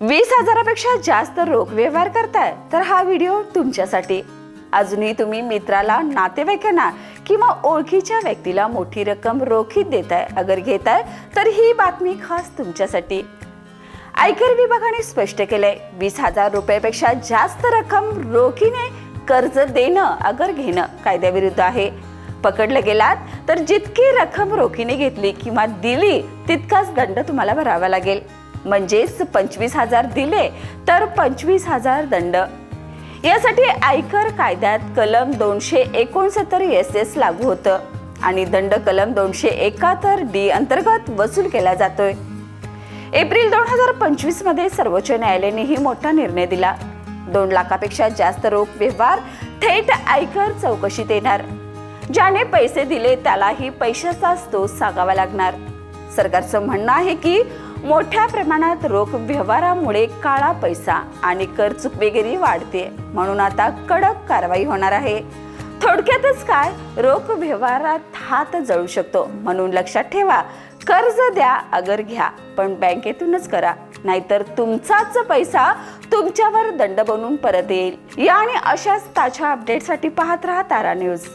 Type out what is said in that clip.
20,000पेक्षा जास्त रोख व्यवहार करताय तर हा व्हिडिओ तुमच्यासाठी। अजूनही तुम्ही मित्राला, नातेवाईकांना किंवा ओळखीच्या व्यक्तीला मोठी रक्कम रोखीत देताय अगर घेताय तर ही बातमी खास तुमच्यासाठी। आयकर विभागाने स्पष्ट केलंय 20,000 रुपयापेक्षा जास्त रक्कम रोखीने कर्ज देणं अगर घेणं कायद्याविरुद्ध आहे। पकडले गेलात तर जितकी रक्कम रोखीने घेतली किंवा दिली तितकाच दंड तुम्हाला भरावा लागेल। म्हणजेच 25,000 दिले तर 25,000 दंड। यासाठी आयकर कायद्यात कलम 269 SS लागू होतं आणि दंड कलम 271 D अंतर्गत वसूल केला जातोय। एप्रिल 2025 मध्ये सर्वोच्च न्यायालयाने ही मोठा निर्णय दिला। 2 लाखापेक्षा जास्त रोख व्यवहार थेट आयकर चौकशीत येणार। ज्याने पैसे दिले त्यालाही पैशाचाच दोष सांगावा लागणार। सरकारचं म्हणणं आहे की मोठ्या प्रमाणात रोख व्यवहारामुळे काळा पैसा आणि कर चुकवेगिरी वाढते, म्हणून आता कडक कारवाई होणार आहे। थोडक्यातच काय, रोख व्यवहारात हात जळू शकतो, म्हणून लक्षात ठेवा, कर्ज द्या अगर घ्या पण बँकेतूनच करा, नाहीतर तुमचाच पैसा तुमच्यावर दंड बनून परत येईल। या आणि अशाच ताज्या अपडेटसाठी पाहत राहा तारा न्यूज।